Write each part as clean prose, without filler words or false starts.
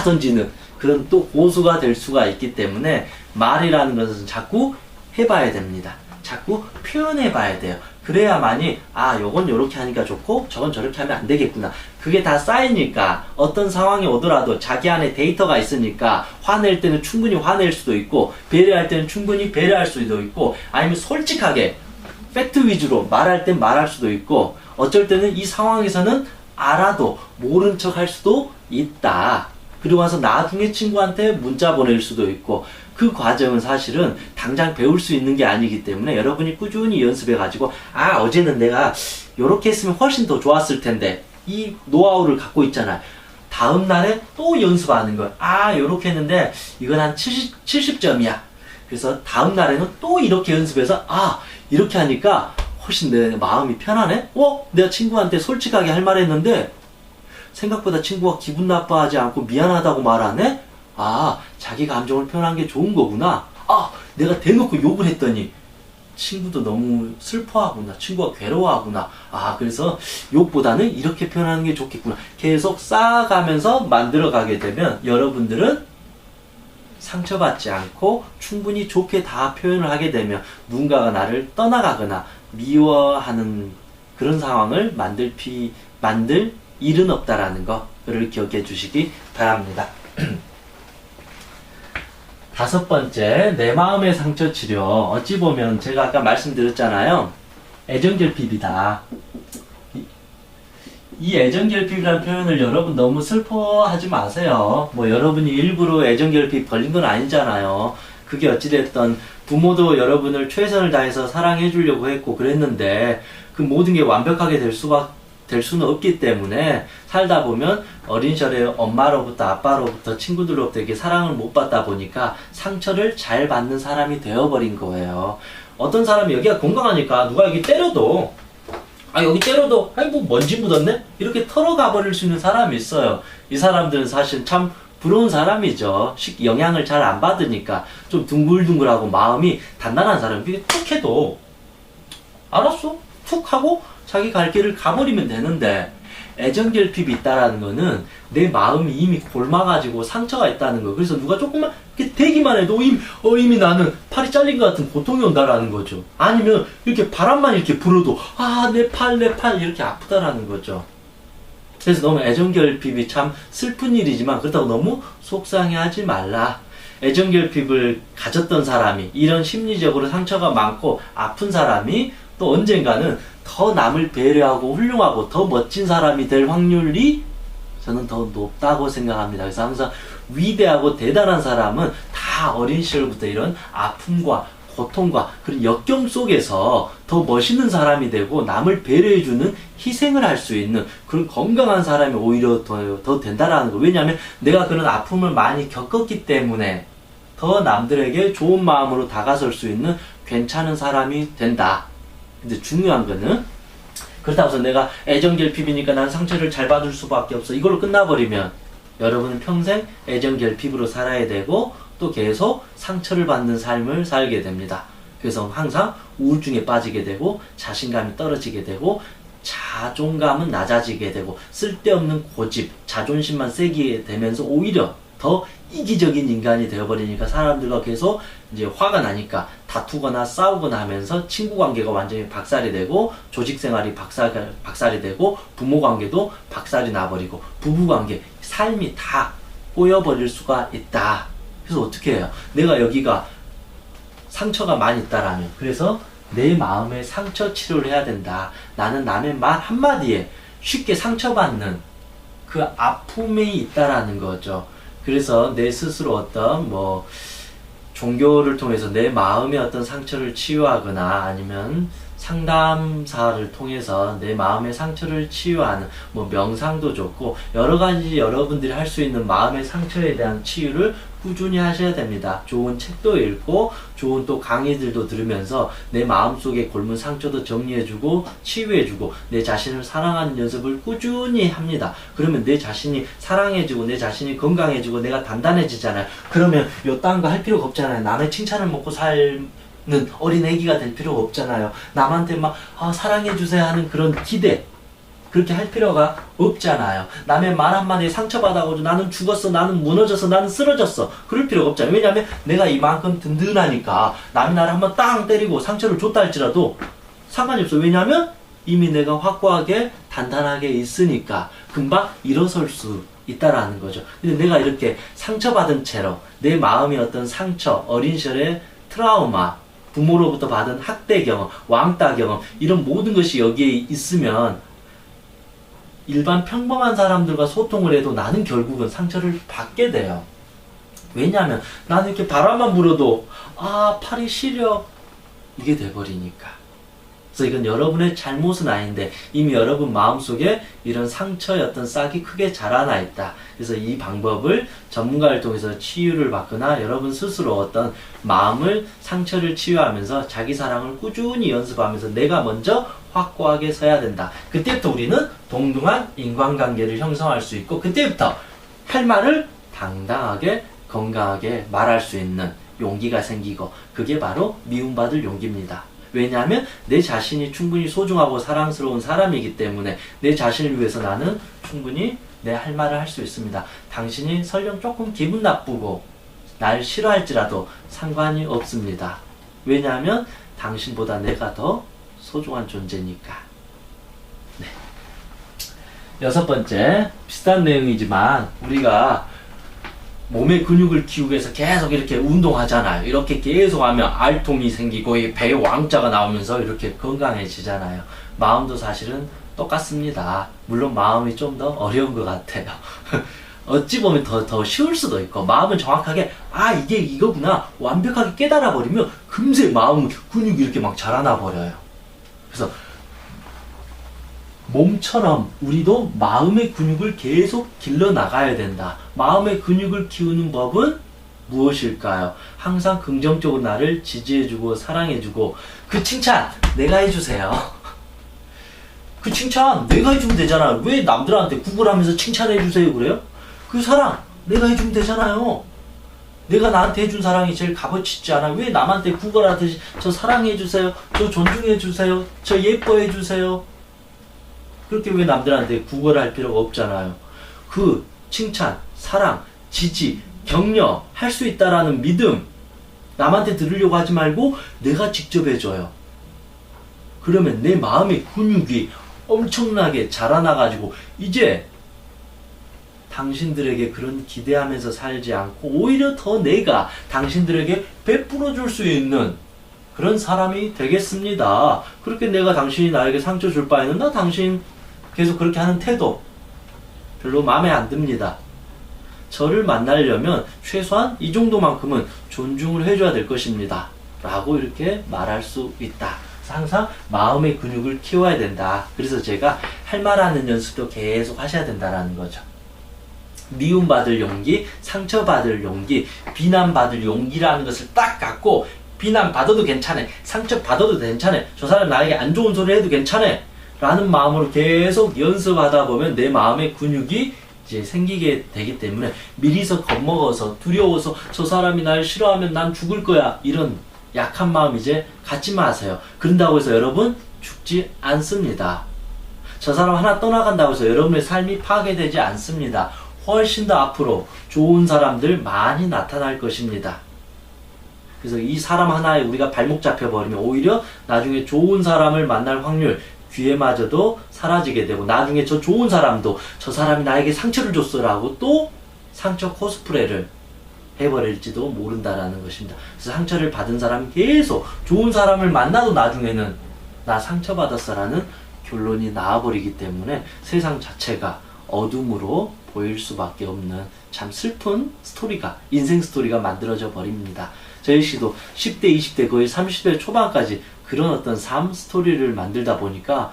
던지는 그런 또 고수가 될 수가 있기 때문에 말이라는 것은 자꾸 해봐야 됩니다. 자꾸 표현해봐야 돼요. 그래야만이 요건 요렇게 하니까 좋고 저건 저렇게 하면 안 되겠구나. 그게 다 쌓이니까 어떤 상황이 오더라도 자기 안에 데이터가 있으니까 화낼 때는 충분히 화낼 수도 있고 배려할 때는 충분히 배려할 수도 있고 아니면 솔직하게 팩트 위주로 말할 땐 말할 수도 있고 어쩔 때는 이 상황에서는 알아도 모른 척 할 수도 있다. 그리고 와서 나중에 친구한테 문자 보낼 수도 있고 그 과정은 사실은 당장 배울 수 있는 게 아니기 때문에 여러분이 꾸준히 연습해가지고 어제는 내가 요렇게 했으면 훨씬 더 좋았을 텐데 이 노하우를 갖고 있잖아요. 다음 날에 또 연습하는 거예요. 요렇게 했는데 이건 한 70점이야. 그래서 다음 날에는 또 이렇게 연습해서 이렇게 하니까 훨씬 내 마음이 편하네? 내가 친구한테 솔직하게 할 말 했는데 생각보다 친구가 기분 나빠하지 않고 미안하다고 말하네? 자기 감정을 표현한 게 좋은 거구나. 내가 대놓고 욕을 했더니 친구도 너무 슬퍼하구나. 친구가 괴로워하구나. 그래서 욕보다는 이렇게 표현하는 게 좋겠구나. 계속 쌓아가면서 만들어가게 되면 여러분들은 상처받지 않고 충분히 좋게 다 표현을 하게 되면 누군가가 나를 떠나가거나 미워하는 그런 상황을 만들 일은 없다라는 거를 기억해 주시기 바랍니다. 다섯 번째, 내 마음의 상처 치료. 어찌 보면 제가 아까 말씀드렸잖아요. 애정결핍이다. 이 애정결핍이라는 표현을 여러분 너무 슬퍼하지 마세요. 여러분이 일부러 애정결핍 걸린 건 아니잖아요. 그게 어찌됐든 부모도 여러분을 최선을 다해서 사랑해 주려고 했고 그랬는데 그 모든 게 완벽하게 될 수는 없기 때문에 살다 보면 어린 시절에 엄마로부터 아빠로부터 친구들로부터 이렇게 사랑을 못 받다 보니까 상처를 잘 받는 사람이 되어버린 거예요. 어떤 사람이 여기가 건강하니까 누가 여기 때려도 여기 때려도 뭐 먼지 묻었네? 이렇게 털어가 버릴 수 있는 사람이 있어요. 이 사람들은 사실 참 부러운 사람이죠. 영향을 잘 안 받으니까 좀 둥글둥글하고 마음이 단단한 사람이 툭 해도 알았어? 툭 하고 자기 갈 길을 가버리면 되는데 애정결핍이 있다라는 거는 내 마음이 이미 골마가지고 상처가 있다는 거. 그래서 누가 조금만 이렇게 대기만 해도 이미 나는 팔이 잘린 것 같은 고통이 온다라는 거죠. 아니면 이렇게 바람만 이렇게 불어도 내 팔 이렇게 아프다라는 거죠. 그래서 너무 애정결핍이 참 슬픈 일이지만 그렇다고 너무 속상해하지 말라. 애정결핍을 가졌던 사람이 이런 심리적으로 상처가 많고 아픈 사람이 또 언젠가는 더 남을 배려하고 훌륭하고 더 멋진 사람이 될 확률이 저는 더 높다고 생각합니다. 그래서 항상 위대하고 대단한 사람은 다 어린 시절부터 이런 아픔과 고통과 그런 역경 속에서 더 멋있는 사람이 되고 남을 배려해주는 희생을 할 수 있는 그런 건강한 사람이 오히려 더 된다라는 거. 왜냐하면 내가 그런 아픔을 많이 겪었기 때문에 더 남들에게 좋은 마음으로 다가설 수 있는 괜찮은 사람이 된다. 근데 중요한 거는 그렇다고 해서 내가 애정결핍이니까 난 상처를 잘 받을 수밖에 없어. 이걸로 끝나버리면 여러분은 평생 애정결핍으로 살아야 되고 또 계속 상처를 받는 삶을 살게 됩니다. 그래서 항상 우울증에 빠지게 되고 자신감이 떨어지게 되고 자존감은 낮아지게 되고 쓸데없는 고집, 자존심만 세게 되면서 오히려 더 이기적인 인간이 되어버리니까 사람들과 계속 이제 화가 나니까 다투거나 싸우거나 하면서 친구 관계가 완전히 박살이 되고 조직 생활이 박살이 되고 부모 관계도 박살이 나버리고 부부 관계, 삶이 다 꼬여버릴 수가 있다. 그래서 어떻게 해요? 내가 여기가 상처가 많이 있다라면 그래서 내 마음의 상처 치료를 해야 된다. 나는 남의 말 한마디에 쉽게 상처받는 그 아픔이 있다라는 거죠. 그래서 내 스스로 어떤 종교를 통해서 내 마음의 어떤 상처를 치유하거나 아니면 상담사를 통해서 내 마음의 상처를 치유하는 명상도 좋고 여러 가지 여러분들이 할 수 있는 마음의 상처에 대한 치유를 꾸준히 하셔야 됩니다. 좋은 책도 읽고 좋은 또 강의들도 들으면서 내 마음속에 골문 상처도 정리해주고 치유해주고 내 자신을 사랑하는 연습을 꾸준히 합니다. 그러면 내 자신이 사랑해주고 내 자신이 건강해지고 내가 단단해지잖아요. 그러면 요 딴 거 할 필요가 없잖아요. 남의 칭찬을 먹고 는 어린 애기가 될 필요가 없잖아요. 남한테 막 사랑해주세요 하는 그런 기대, 그렇게 할 필요가 없잖아요. 남의 말 한마디에 상처받아가지고 나는 죽었어, 나는 무너졌어, 나는 쓰러졌어. 그럴 필요가 없잖아요. 왜냐하면 내가 이만큼 든든하니까 남이 나를 한번 땅 때리고 상처를 줬다 할지라도 상관이 없어. 왜냐하면 이미 내가 확고하게 단단하게 있으니까 금방 일어설 수 있다라는 거죠. 근데 내가 이렇게 상처받은 채로 내 마음의 어떤 상처, 어린 시절의 트라우마, 부모로부터 받은 학대 경험, 왕따 경험, 이런 모든 것이 여기에 있으면 일반 평범한 사람들과 소통을 해도 나는 결국은 상처를 받게 돼요. 왜냐하면 나는 이렇게 바람만 불어도 팔이 시려, 이게 돼버리니까. 그래서 이건 여러분의 잘못은 아닌데 이미 여러분 마음속에 이런 상처의 어떤 싹이 크게 자라나 있다. 그래서 이 방법을 전문가를 통해서 치유를 받거나 여러분 스스로 어떤 마음을, 상처를 치유하면서 자기 사랑을 꾸준히 연습하면서 내가 먼저 확고하게 서야 된다. 그때부터 우리는 동등한 인간관계를 형성할 수 있고, 그때부터 할 말을 당당하게 건강하게 말할 수 있는 용기가 생기고, 그게 바로 미움받을 용기입니다. 왜냐하면 내 자신이 충분히 소중하고 사랑스러운 사람이기 때문에 내 자신을 위해서 나는 충분히 내 할 말을 할 수 있습니다. 당신이 설령 조금 기분 나쁘고 날 싫어할지라도 상관이 없습니다. 왜냐하면 당신보다 내가 더 소중한 존재니까. 네. 6번째, 비슷한 내용이지만 우리가 몸의 근육을 키우기 위해서 계속 이렇게 운동하잖아요. 이렇게 계속 하면 알통이 생기고 배에 왕자가 나오면서 이렇게 건강해지잖아요. 마음도 사실은 똑같습니다. 물론 마음이 좀 더 어려운 것 같아요. 어찌 보면 더 쉬울 수도 있고, 마음은 정확하게 이게 이거구나 완벽하게 깨달아 버리면 금세 마음 근육이 이렇게 막 자라나 버려요. 그래서 몸처럼 우리도 마음의 근육을 계속 길러 나가야 된다. 마음의 근육을 키우는 법은 무엇일까요? 항상 긍정적으로 나를 지지해주고 사랑해주고, 그 칭찬 내가 해주세요. 그 칭찬 내가 해주면 되잖아요. 왜 남들한테 구걸하면서 칭찬해주세요 그래요? 그 사랑 내가 해주면 되잖아요. 내가 나한테 해준 사랑이 제일 값어치 있지 않아요? 왜 남한테 구걸하듯이 저 사랑해주세요, 저 존중해주세요, 저 예뻐해주세요, 그렇게 왜 남들한테 구걸할 필요가 없잖아요. 그 칭찬, 사랑, 지지, 격려 할 수 있다라는 믿음, 남한테 들으려고 하지 말고 내가 직접 해줘요. 그러면 내 마음의 근육이 엄청나게 자라나가지고 이제 당신들에게 그런 기대하면서 살지 않고 오히려 더 내가 당신들에게 베풀어 줄 수 있는 그런 사람이 되겠습니다. 그렇게 내가 당신이 나에게 상처 줄 바에는 나 당신 계속 그렇게 하는 태도 별로 마음에 안 듭니다. 저를 만나려면 최소한 이 정도만큼은 존중을 해줘야 될 것입니다. 라고 이렇게 말할 수 있다. 항상 마음의 근육을 키워야 된다. 그래서 제가 할 말하는 연습도 계속 하셔야 된다라는 거죠. 미움받을 용기, 상처받을 용기, 비난받을 용기라는 것을 딱 갖고, 비난받아도 괜찮아, 상처받아도 괜찮아, 저 사람 나에게 안 좋은 소리 해도 괜찮아 라는 마음으로 계속 연습하다 보면 내 마음의 근육이 이제 생기게 되기 때문에 미리서 겁먹어서 두려워서 저 사람이 날 싫어하면 난 죽을 거야, 이런 약한 마음 이제 갖지 마세요. 그런다고 해서 여러분 죽지 않습니다. 저 사람 하나 떠나간다고 해서 여러분의 삶이 파괴되지 않습니다. 훨씬 더 앞으로 좋은 사람들 많이 나타날 것입니다. 그래서 이 사람 하나에 우리가 발목 잡혀버리면 오히려 나중에 좋은 사람을 만날 확률, 기회마저도 사라지게 되고, 나중에 저 좋은 사람도 저 사람이 나에게 상처를 줬어 라고 또 상처 코스프레를 해버릴지도 모른다라는 것입니다. 그래서 상처를 받은 사람이 계속 좋은 사람을 만나도 나중에는 나 상처받았어 라는 결론이 나와버리기 때문에 세상 자체가 어둠으로 보일 수밖에 없는 참 슬픈 스토리가, 인생 스토리가 만들어져 버립니다. 저희 씨도 10대, 20대, 거의 30대 초반까지 그런 어떤 삶 스토리를 만들다 보니까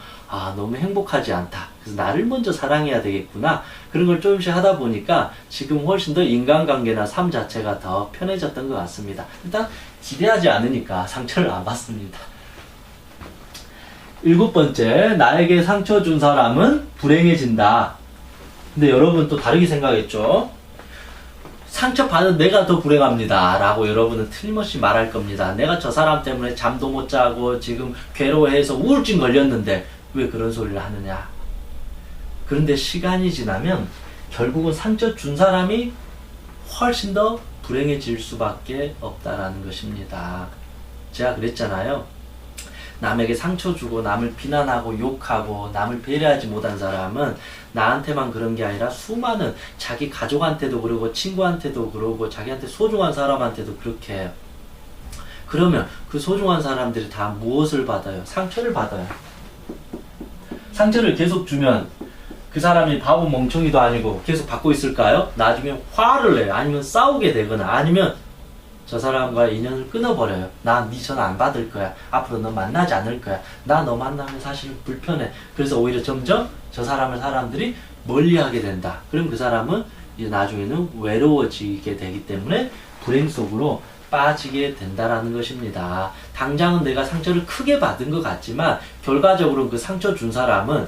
너무 행복하지 않다. 그래서 나를 먼저 사랑해야 되겠구나. 그런 걸 조금씩 하다 보니까 지금 훨씬 더 인간관계나 삶 자체가 더 편해졌던 것 같습니다. 일단 기대하지 않으니까 상처를 안 받습니다. 7번째, 나에게 상처 준 사람은 불행해진다. 근데 여러분 또 다르게 생각했죠? 상처받은 내가 더 불행합니다 라고 여러분은 틀림없이 말할 겁니다. 내가 저 사람 때문에 잠도 못 자고 지금 괴로워해서 우울증 걸렸는데 왜 그런 소리를 하느냐. 그런데 시간이 지나면 결국은 상처 준 사람이 훨씬 더 불행해질 수밖에 없다라는 것입니다. 제가 그랬잖아요. 남에게 상처 주고 남을 비난하고 욕하고 남을 배려하지 못한 사람은 나한테만 그런 게 아니라 수많은 자기 가족한테도 그러고 친구한테도 그러고 자기한테 소중한 사람한테도 그렇게 해요. 그러면 그 소중한 사람들이 다 무엇을 받아요? 상처를 받아요. 상처를 계속 주면 그 사람이 바보 멍청이도 아니고 계속 받고 있을까요? 나중에 화를 내요. 아니면 싸우게 되거나 아니면 저 사람과 인연을 끊어버려요. 나 네 전화 안 받을 거야. 앞으로 너 만나지 않을 거야. 나 너 만나면 사실은 불편해. 그래서 오히려 점점 저 사람을 사람들이 멀리하게 된다. 그럼 그 사람은 이제 나중에는 외로워지게 되기 때문에 불행 속으로 빠지게 된다라는 것입니다. 당장은 내가 상처를 크게 받은 것 같지만 결과적으로 그 상처 준 사람은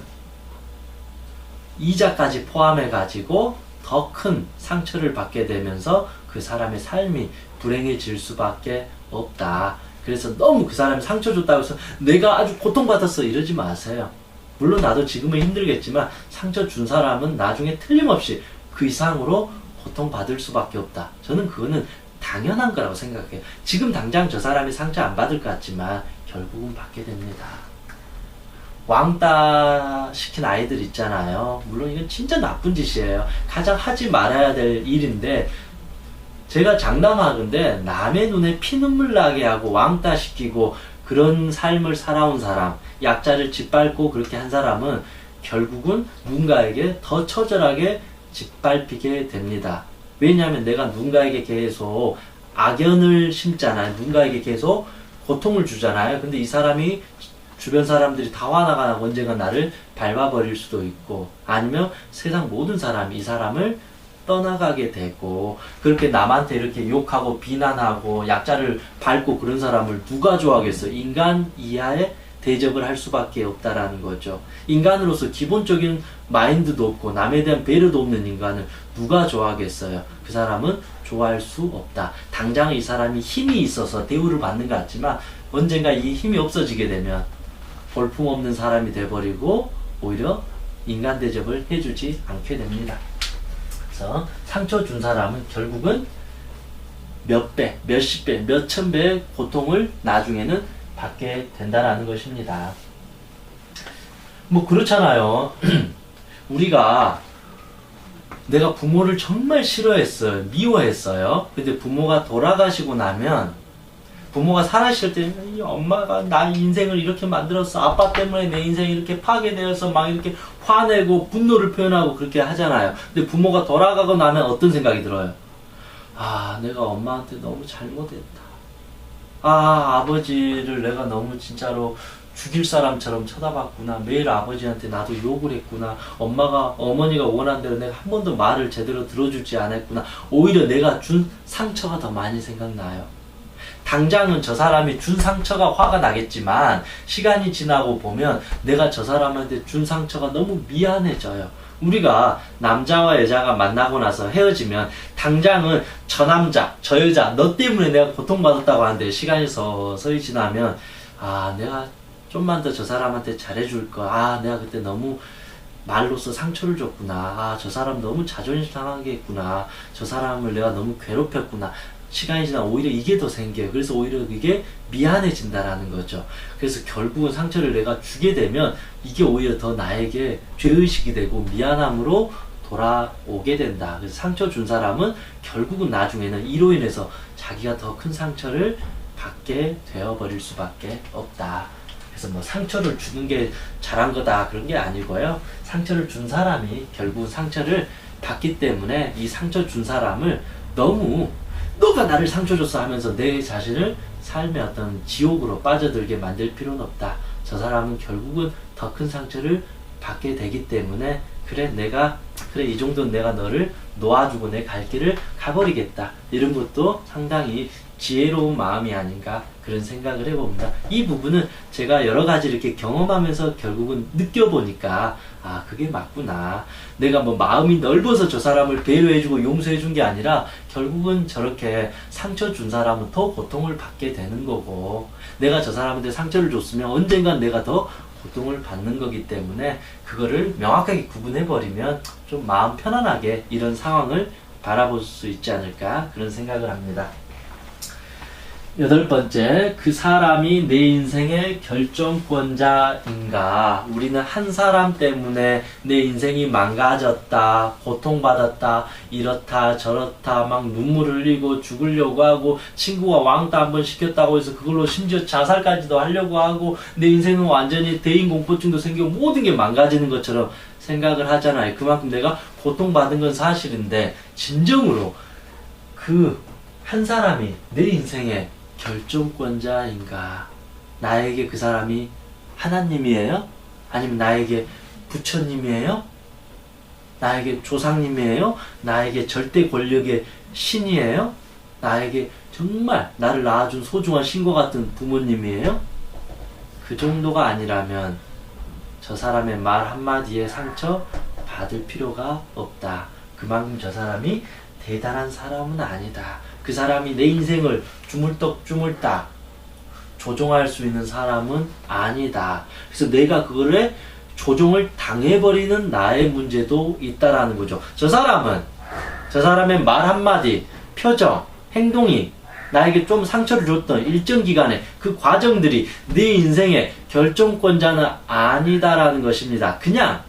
이자까지 포함해 가지고 더 큰 상처를 받게 되면서 그 사람의 삶이 불행해질 수밖에 없다. 그래서 너무 그 사람이 상처 줬다고 해서 내가 아주 고통받았어 이러지 마세요. 물론 나도 지금은 힘들겠지만 상처 준 사람은 나중에 틀림없이 그 이상으로 고통받을 수밖에 없다. 저는 그거는 당연한 거라고 생각해요. 지금 당장 저 사람이 상처 안 받을 것 같지만 결국은 받게 됩니다. 왕따 시킨 아이들 있잖아요. 물론 이건 진짜 나쁜 짓이에요. 가장 하지 말아야 될 일인데 제가 장담하건대 남의 눈에 피눈물 나게 하고 왕따 시키고 그런 삶을 살아온 사람, 약자를 짓밟고 그렇게 한 사람은 결국은 누군가에게 더 처절하게 짓밟히게 됩니다. 왜냐하면 내가 누군가에게 계속 악연을 심잖아요. 누군가에게 계속 고통을 주잖아요. 근데 이 사람이 주변 사람들이 다 화나가 언젠가 나를 밟아버릴 수도 있고 아니면 세상 모든 사람이 이 사람을 떠나가게 되고 그렇게 남한테 이렇게 욕하고 비난하고 약자를 밟고 그런 사람을 누가 좋아하겠어요? 인간 이하의 대접을 할 수밖에 없다라는 거죠. 인간으로서 기본적인 마인드도 없고 남에 대한 배려도 없는 인간을 누가 좋아하겠어요? 그 사람은 좋아할 수 없다. 당장 이 사람이 힘이 있어서 대우를 받는 것 같지만 언젠가 이 힘이 없어지게 되면 볼품없는 사람이 돼버리고 오히려 인간 대접을 해주지 않게 됩니다. 그래서 상처 준 사람은 결국은 몇 배, 몇십 배, 몇천 배의 고통을 나중에는 받게 된다라는 것입니다. 뭐 그렇잖아요. 우리가 내가 부모를 정말 싫어했어요. 미워했어요. 근데 부모가 돌아가시고 나면 부모가 살아있을 때 엄마가 나 인생을 이렇게 만들었어. 아빠 때문에 내 인생이 이렇게 파괴되어서 막 이렇게 화내고 분노를 표현하고 그렇게 하잖아요. 근데 부모가 돌아가고 나면 어떤 생각이 들어요? 아, 내가 엄마한테 너무 잘못했다. 아, 아버지를 내가 너무 진짜로 죽일 사람처럼 쳐다봤구나. 매일 아버지한테 나도 욕을 했구나. 어머니가 원한 대로 내가 한 번도 말을 제대로 들어주지 않았구나. 오히려 내가 준 상처가 더 많이 생각나요. 당장은 저 사람이 준 상처가 화가 나겠지만 시간이 지나고 보면 내가 저 사람한테 준 상처가 너무 미안해져요. 우리가 남자와 여자가 만나고 나서 헤어지면 당장은 저 남자, 저 여자 너 때문에 내가 고통받았다고 하는데 시간이 서서히 지나면 아, 내가 좀만 더 저 사람한테 잘해줄 거. 아, 내가 그때 너무 말로써 상처를 줬구나. 아, 저 사람 너무 자존심 상하게 했구나. 저 사람을 내가 너무 괴롭혔구나. 시간이 지나 오히려 이게 더 생겨요. 그래서 오히려 그게 미안해진다라는 거죠. 그래서 결국은 상처를 내가 주게 되면 이게 오히려 더 나에게 죄의식이 되고 미안함으로 돌아오게 된다. 그래서 상처 준 사람은 결국은 나중에는 이로 인해서 자기가 더 큰 상처를 받게 되어버릴 수밖에 없다. 그래서 뭐 상처를 주는 게 잘한 거다 그런 게 아니고요. 상처를 준 사람이 결국 상처를 받기 때문에 이 상처 준 사람을 너무 너가 나를 상처 줬어 하면서 내 자신을 삶의 어떤 지옥으로 빠져들게 만들 필요는 없다. 저 사람은 결국은 더 큰 상처를 받게 되기 때문에 그래 이 정도는 내가 너를 놓아주고 내 갈 길을 가버리겠다. 이런 것도 상당히 지혜로운 마음이 아닌가 그런 생각을 해봅니다. 이 부분은 제가 여러 가지 이렇게 경험하면서 결국은 느껴보니까 아, 그게 맞구나. 내가 뭐 마음이 넓어서 저 사람을 배려해주고 용서해준 게 아니라 결국은 저렇게 상처 준 사람은 더 고통을 받게 되는 거고 내가 저 사람한테 상처를 줬으면 언젠간 내가 더 고통을 받는 거기 때문에 그거를 명확하게 구분해버리면 좀 마음 편안하게 이런 상황을 바라볼 수 있지 않을까 그런 생각을 합니다. 8번째, 그 사람이 내 인생의 결정권자인가? 우리는 한 사람 때문에 내 인생이 망가졌다, 고통받았다, 이렇다 저렇다 막 눈물 흘리고 죽으려고 하고 친구가 왕따 한번 시켰다고 해서 그걸로 심지어 자살까지도 하려고 하고 내 인생은 완전히 대인공포증도 생기고 모든 게 망가지는 것처럼 생각을 하잖아요. 그만큼 내가 고통받은 건 사실인데 진정으로 그 한 사람이 내 인생의 결정권자인가? 나에게 그 사람이 하나님이에요? 아니면 나에게 부처님이에요? 나에게 조상님이에요? 나에게 절대 권력의 신이에요? 나에게 정말 나를 낳아준 소중한 신과 같은 부모님이에요? 그 정도가 아니라면 저 사람의 말 한마디에 상처 받을 필요가 없다. 그만큼 저 사람이 대단한 사람은 아니다. 그 사람이 내 인생을 주물떡주물딱 조종할 수 있는 사람은 아니다. 그래서 내가 그거를 조종을 당해버리는 나의 문제도 있다라는 거죠. 저 사람의 말 한마디, 표정, 행동이 나에게 좀 상처를 줬던 일정 기간에 그 과정들이 내 인생의 결정권자는 아니다라는 것입니다. 그냥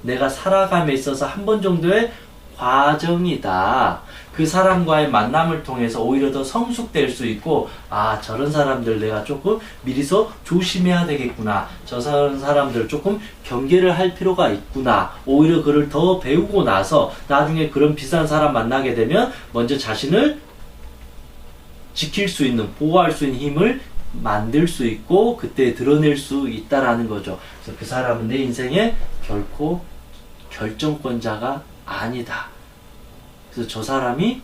내가 살아감에 있어서 한 번 정도의 과정이다. 그 사람과의 만남을 통해서 오히려 더 성숙될 수 있고, 아, 저런 사람들 내가 조금 미리서 조심해야 되겠구나. 저런 사람들 조금 경계를 할 필요가 있구나. 오히려 그를 더 배우고 나서 나중에 그런 비싼 사람 만나게 되면 먼저 자신을 지킬 수 있는, 보호할 수 있는 힘을 만들 수 있고 그때 드러낼 수 있다라는 거죠. 그래서 그 사람은 내 인생에 결코 결정권자가 아니다. 그래서 저 사람의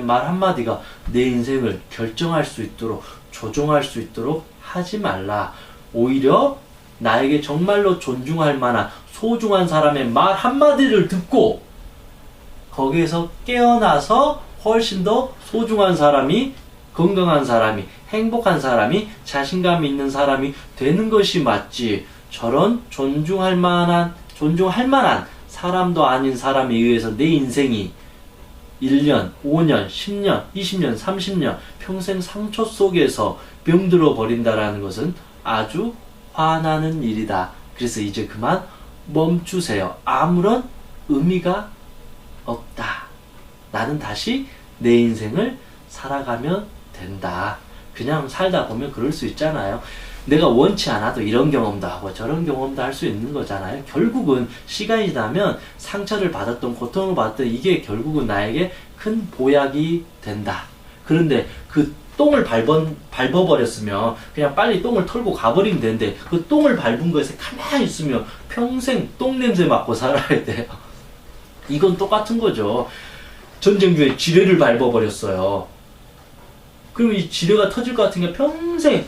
말 한마디가 내 인생을 결정할 수 있도록, 조종할 수 있도록 하지 말라. 오히려 나에게 정말로 존중할 만한 소중한 사람의 말 한마디를 듣고 거기에서 깨어나서 훨씬 더 소중한 사람이, 건강한 사람이, 행복한 사람이, 자신감 있는 사람이 되는 것이 맞지. 저런 존중할 만한 사람도 아닌 사람에 의해서 내 인생이 1년, 5년, 10년, 20년, 30년 평생 상처 속에서 병들어 버린다라는 것은 아주 화나는 일이다. 그래서 이제 그만 멈추세요. 아무런 의미가 없다. 나는 다시 내 인생을 살아가면 된다. 그냥 살다 보면 그럴 수 있잖아요. 내가 원치 않아도 이런 경험도 하고 저런 경험도 할 수 있는 거잖아요. 결국은 시간이 지나면 상처를 받았던, 고통을 받았던 이게 결국은 나에게 큰 보약이 된다. 그런데 그 똥을 밟아버렸으면 그냥 빨리 똥을 털고 가버리면 되는데 그 똥을 밟은 것에 가만히 있으면 평생 똥 냄새 맡고 살아야 돼요. 이건 똑같은 거죠. 전쟁 중에 지뢰를 밟아버렸어요. 그럼 이 지뢰가 터질 것 같은 게 평생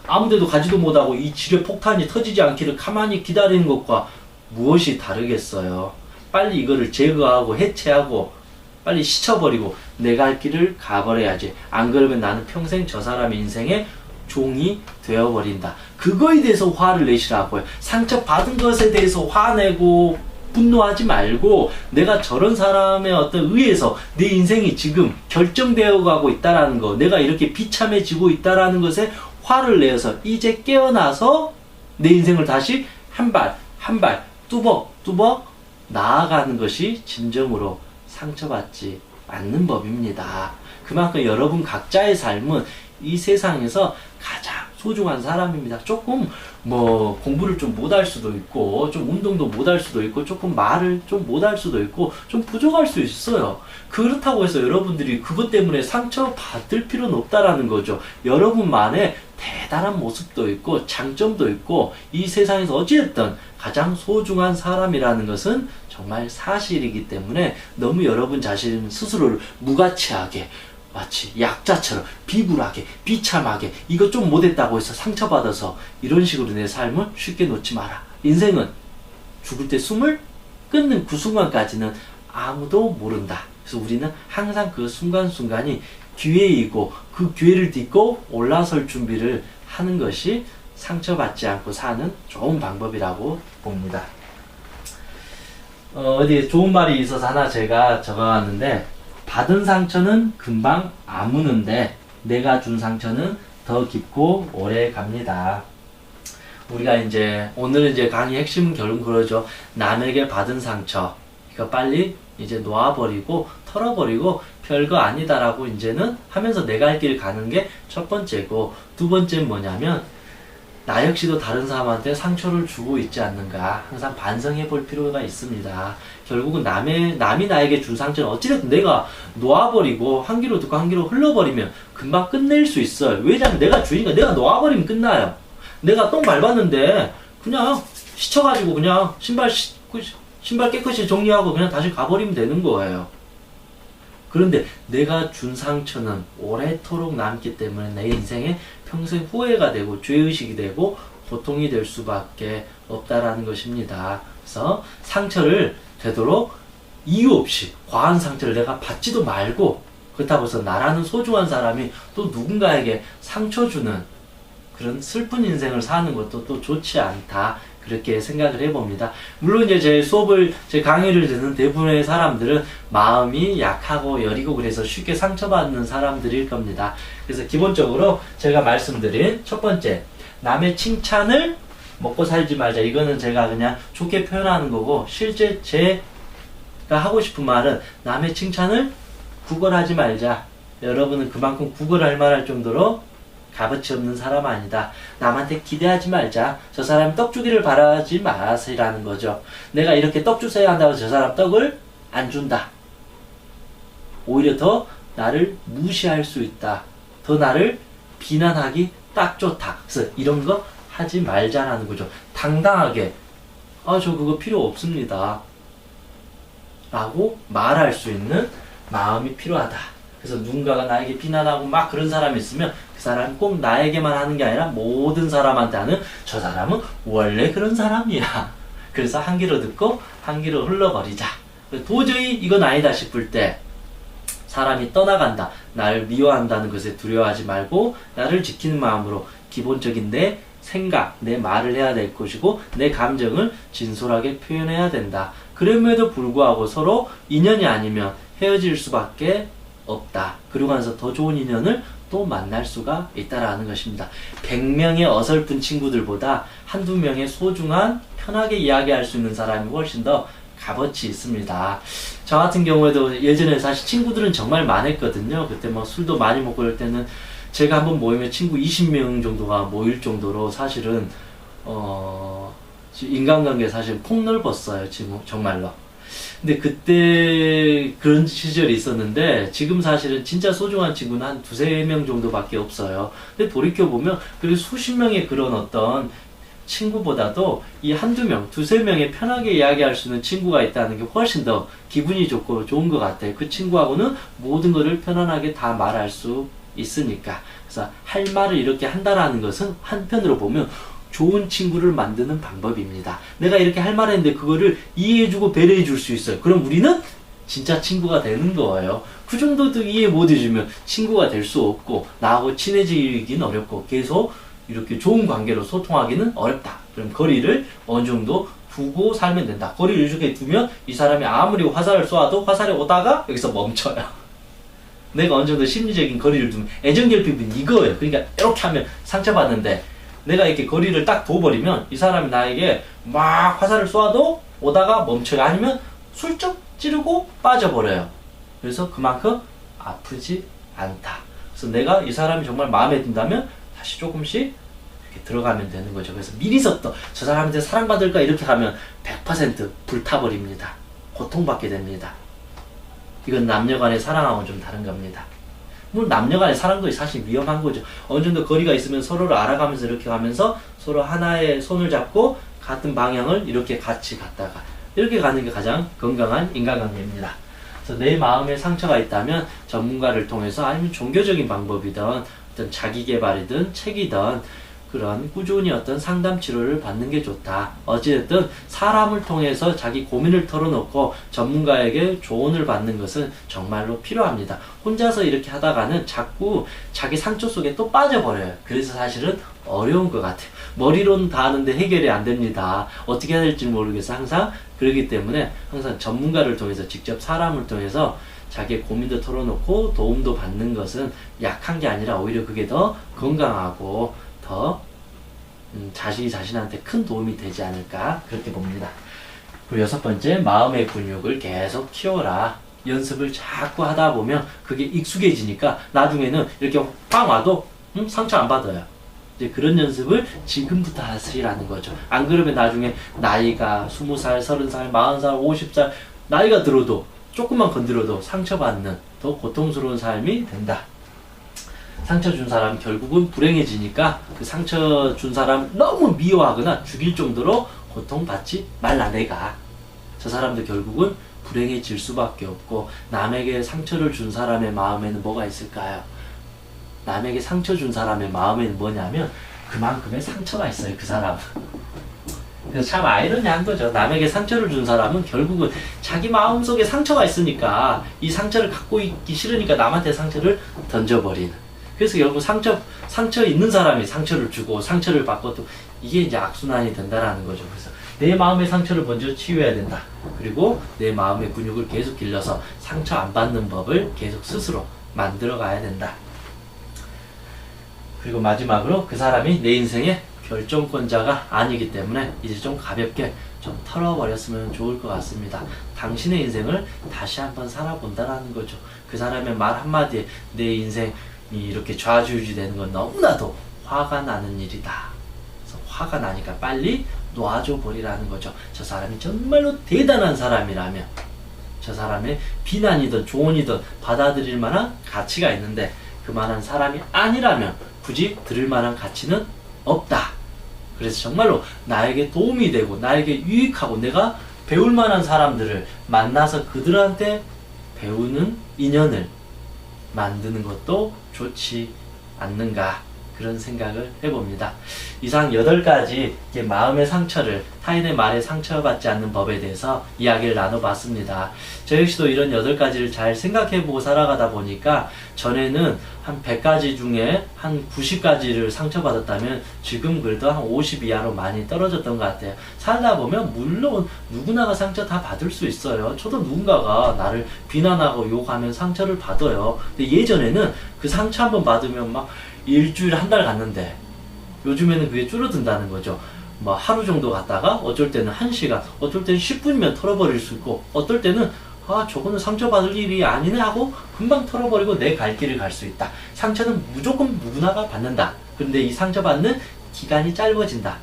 아무데도 가지도 못하고 이 지뢰 폭탄이 터지지 않기를 가만히 기다리는 것과 무엇이 다르겠어요. 빨리 이거를 제거하고 해체하고 빨리 씻어버리고 내가 할 길을 가버려야지. 안 그러면 나는 평생 저 사람의 인생에 종이 되어버린다. 그거에 대해서 화를 내시라고요. 상처받은 것에 대해서 화내고 분노하지 말고 내가 저런 사람의 어떤 의해서 내 인생이 지금 결정되어 가고 있다라는 거, 내가 이렇게 비참해지고 있다라는 것에 화를 내어서 이제 깨어나서 내 인생을 다시 한 발 한 발 뚜벅뚜벅 나아가는 것이 진정으로 상처받지 않는 법입니다. 그만큼 여러분 각자의 삶은 이 세상에서 가장 소중한 사람입니다. 조금 뭐 공부를 좀 못할 수도 있고 좀 운동도 못할 수도 있고 조금 말을 좀 못할 수도 있고 좀 부족할 수 있어요. 그렇다고 해서 여러분들이 그것 때문에 상처받을 필요는 없다라는 거죠. 여러분만의 대단한 모습도 있고 장점도 있고 이 세상에서 어찌됐든 가장 소중한 사람이라는 것은 정말 사실이기 때문에 너무 여러분 자신 스스로를 무가치하게 마치 약자처럼 비굴하게 비참하게 이거 좀 못했다고 해서 상처받아서 이런 식으로 내 삶을 쉽게 놓지 마라. 인생은 죽을 때 숨을 끊는 그 순간까지는 아무도 모른다. 그래서 우리는 항상 그 순간순간이 기회이고 그 기회를 딛고 올라설 준비를 하는 것이 상처받지 않고 사는 좋은 방법이라고 봅니다. 어디 좋은 말이 있어서 하나 제가 적어왔는데, 받은 상처는 금방 아무는데 내가 준 상처는 더 깊고 오래 갑니다. 우리가 이제 오늘 이제 강의 핵심은 결국 그러죠. 남에게 받은 상처 이거 빨리 이제 놓아버리고 털어버리고 별거 아니다라고 이제는 하면서 내가 할 길 가는 게 첫 번째고, 두 번째는 뭐냐면 나 역시도 다른 사람한테 상처를 주고 있지 않는가 항상 반성해 볼 필요가 있습니다. 결국은 남이 나에게 준 상처는 어찌됐든 내가 놓아버리고 한 귀로 듣고 한 귀로 흘러버리면 금방 끝낼 수 있어요. 왜냐면 내가 주니까 내가 놓아버리면 끝나요. 내가 똥 밟았는데 그냥 씻어가지고 그냥 신발 깨끗이 정리하고 그냥 다시 가버리면 되는 거예요. 그런데 내가 준 상처는 오래도록 남기 때문에 내 인생에 평생 후회가 되고 죄의식이 되고 고통이 될 수밖에 없다라는 것입니다. 그래서 상처를 되도록 이유 없이 과한 상처를 내가 받지도 말고, 그렇다고 해서 나라는 소중한 사람이 또 누군가에게 상처 주는 그런 슬픈 인생을 사는 것도 또 좋지 않다, 그렇게 생각을 해봅니다. 물론 이제 제 강의를 듣는 대부분의 사람들은 마음이 약하고 여리고 그래서 쉽게 상처받는 사람들일 겁니다. 그래서 기본적으로 제가 말씀드린 첫 번째, 남의 칭찬을 먹고 살지 말자. 이거는 제가 그냥 좋게 표현하는 거고, 실제 제가 하고 싶은 말은 남의 칭찬을 구걸하지 말자. 여러분은 그만큼 구걸할 만할 정도로 값어치 없는 사람 아니다. 남한테 기대하지 말자. 저 사람이 떡 주기를 바라지 마세라는 거죠. 내가 이렇게 떡 주세요 한다고 저 사람 떡을 안 준다. 오히려 더 나를 무시할 수 있다. 더 나를 비난하기 딱 좋다. 그래서 이런 거 하지 말자라는 거죠. 당당하게 저 그거 필요 없습니다 라고 말할 수 있는 마음이 필요하다. 그래서 누군가가 나에게 비난하고 막 그런 사람이 있으면 그 사람이 꼭 나에게만 하는 게 아니라 모든 사람한테 하는, 저 사람은 원래 그런 사람이야. 그래서 한 귀로 듣고 한 귀로 흘러버리자. 도저히 이건 아니다 싶을 때 사람이 떠나간다, 날 미워한다는 것에 두려워하지 말고 나를 지키는 마음으로 기본적인 내 생각, 내 말을 해야 될 것이고 내 감정을 진솔하게 표현해야 된다. 그럼에도 불구하고 서로 인연이 아니면 헤어질 수밖에 없다. 그러고 나서 더 좋은 인연을 또 만날 수가 있다라는 것입니다. 100명의 어설픈 친구들보다 한두 명의 소중한 편하게 이야기할 수 있는 사람이 훨씬 더 값어치 있습니다. 저 같은 경우에도 예전에 사실 친구들은 정말 많았거든요. 그때 뭐 술도 많이 먹고 그럴 때는 제가 한번 모이면 친구 20명 정도가 모일 정도로 사실은 인간관계 사실 폭넓었어요. 지금 정말로. 근데 그때 그런 시절이 있었는데 지금 사실은 진짜 소중한 친구는 한 두세 명 정도밖에 없어요. 근데 돌이켜보면 그리고 수십 명의 그런 어떤 친구보다도 이 한두 명, 두세 명의 편하게 이야기할 수 있는 친구가 있다는 게 훨씬 더 기분이 좋고 좋은 것 같아요. 그 친구하고는 모든 것을 편안하게 다 말할 수 있으니까. 그래서 할 말을 이렇게 한다라는 것은 한편으로 보면 좋은 친구를 만드는 방법입니다. 내가 이렇게 할 말 했는데 그거를 이해해주고 배려해줄 수 있어요. 그럼 우리는 진짜 친구가 되는 거예요. 그 정도도 이해 못 해주면 친구가 될 수 없고 나하고 친해지기는 어렵고 계속 이렇게 좋은 관계로 소통하기는 어렵다. 그럼 거리를 어느 정도 두고 살면 된다. 거리를 이렇게 두면 이 사람이 아무리 화살을 쏘아도 화살이 오다가 여기서 멈춰요. 내가 어느 정도 심리적인 거리를 두면, 애정결핍은 이거예요. 그러니까 이렇게 하면 상처받는데 내가 이렇게 거리를 딱 둬버리면 이 사람이 나에게 막 화살을 쏘아도 오다가 멈춰요. 아니면 슬쩍 찌르고 빠져버려요. 그래서 그만큼 아프지 않다. 그래서 내가 이 사람이 정말 마음에 든다면 다시 조금씩 이렇게 들어가면 되는 거죠. 그래서 미리서부터 저 사람한테 사랑받을까 이렇게 하면 100% 불타버립니다. 고통받게 됩니다. 이건 남녀간의 사랑하고는 좀 다른 겁니다. 물론 남녀간의 사랑도 사실 위험한 거죠. 어느 정도 거리가 있으면 서로를 알아가면서 이렇게 가면서 서로 하나의 손을 잡고 같은 방향을 이렇게 같이 갔다가 이렇게 가는 게 가장 건강한 인간관계입니다. 그래서 내 마음에 상처가 있다면 전문가를 통해서 아니면 종교적인 방법이든 어떤 자기개발이든 책이든 그런 꾸준히 어떤 상담 치료를 받는 게 좋다. 어찌됐든 사람을 통해서 자기 고민을 털어놓고 전문가에게 조언을 받는 것은 정말로 필요합니다. 혼자서 이렇게 하다가는 자꾸 자기 상처 속에 또 빠져버려요. 그래서 사실은 어려운 것 같아요. 머리로는 다 아는데 해결이 안 됩니다. 어떻게 해야 될지 모르겠어 항상. 그렇기 때문에 항상 전문가를 통해서 직접 사람을 통해서 자기의 고민도 털어놓고 도움도 받는 것은 약한 게 아니라 오히려 그게 더 건강하고 더 자신이 자신한테 큰 도움이 되지 않을까 그렇게 봅니다. 그리고 6번째, 마음의 근육을 계속 키워라. 연습을 자꾸 하다 보면 그게 익숙해지니까 나중에는 이렇게 빵 와도 상처 안 받아요. 이제 그런 연습을 지금부터 하시라는 거죠. 안 그러면 나중에 나이가 20살, 30살, 40살, 50살 나이가 들어도 조금만 건드려도 상처받는 더 고통스러운 삶이 된다. 상처 준 사람이 결국은 불행해지니까 그 상처 준 사람 너무 미워하거나 죽일 정도로 고통받지 말라. 내가 저 사람도 결국은 불행해질 수밖에 없고, 남에게 상처를 준 사람의 마음에는 뭐가 있을까요? 남에게 상처 준 사람의 마음에는 뭐냐면 그만큼의 상처가 있어요. 그 사람은. 그래서 참 아이러니한 거죠. 남에게 상처를 준 사람은 결국은 자기 마음속에 상처가 있으니까 이 상처를 갖고 있기 싫으니까 남한테 상처를 던져버리는. 그래서 결국 상처 있는 사람이 상처를 주고 상처를 받고 또 이게 이제 악순환이 된다라는 거죠. 그래서 내 마음의 상처를 먼저 치유해야 된다. 그리고 내 마음의 근육을 계속 길러서 상처 안 받는 법을 계속 스스로 만들어 가야 된다. 그리고 마지막으로 그 사람이 내 인생의 결정권자가 아니기 때문에 이제 좀 가볍게 좀 털어버렸으면 좋을 것 같습니다. 당신의 인생을 다시 한번 살아본다라는 거죠. 그 사람의 말 한마디에 내 인생이 이렇게 좌지우지 되는 건 너무나도 화가 나는 일이다. 그래서 화가 나니까 빨리 놔줘 버리라는 거죠. 저 사람이 정말로 대단한 사람이라면, 저 사람의 비난이든 조언이든 받아들일 만한 가치가 있는데 그만한 사람이 아니라면 굳이 들을 만한 가치는 없다. 그래서 정말로 나에게 도움이 되고 나에게 유익하고 내가 배울 만한 사람들을 만나서 그들한테 배우는 인연을 만드는 것도 좋지 않는가, 그런 생각을 해봅니다. 이상 8가지 마음의 상처를, 타인의 말에 상처받지 않는 법에 대해서 이야기를 나눠봤습니다. 저 역시도 이런 8가지를 잘 생각해보고 살아가다 보니까 전에는 한 100가지 중에 한 90가지를 상처받았다면 지금 그래도 한 50 이하로 많이 떨어졌던 것 같아요. 살다 보면 물론 누구나가 상처 다 받을 수 있어요. 저도 누군가가 나를 비난하고 욕하면 상처를 받아요. 근데 예전에는 그 상처 한번 받으면 막 일주일, 한 달 갔는데 요즘에는 그게 줄어든다는 거죠. 뭐 하루 정도 갔다가 어쩔 때는 1시간, 어쩔 때는 10분이면 털어버릴 수 있고, 어떨 때는 저거는 상처받을 일이 아니네 하고 금방 털어버리고 내 갈 길을 갈 수 있다. 상처는 무조건 누구나가 받는다. 그런데 이 상처받는 기간이 짧아진다.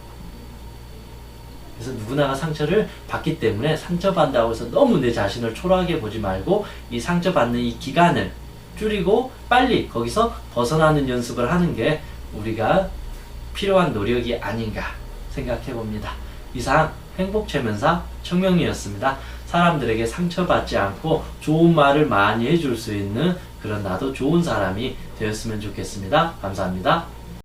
그래서 누구나가 상처를 받기 때문에 상처받는다고 해서 너무 내 자신을 초라하게 보지 말고 이 상처받는 이 기간을 줄이고 빨리 거기서 벗어나는 연습을 하는 게 우리가 필요한 노력이 아닌가 생각해 봅니다. 이상 행복최면사 청명이었습니다. 사람들에게 상처받지 않고 좋은 말을 많이 해줄 수 있는 그런 나도 좋은 사람이 되었으면 좋겠습니다. 감사합니다.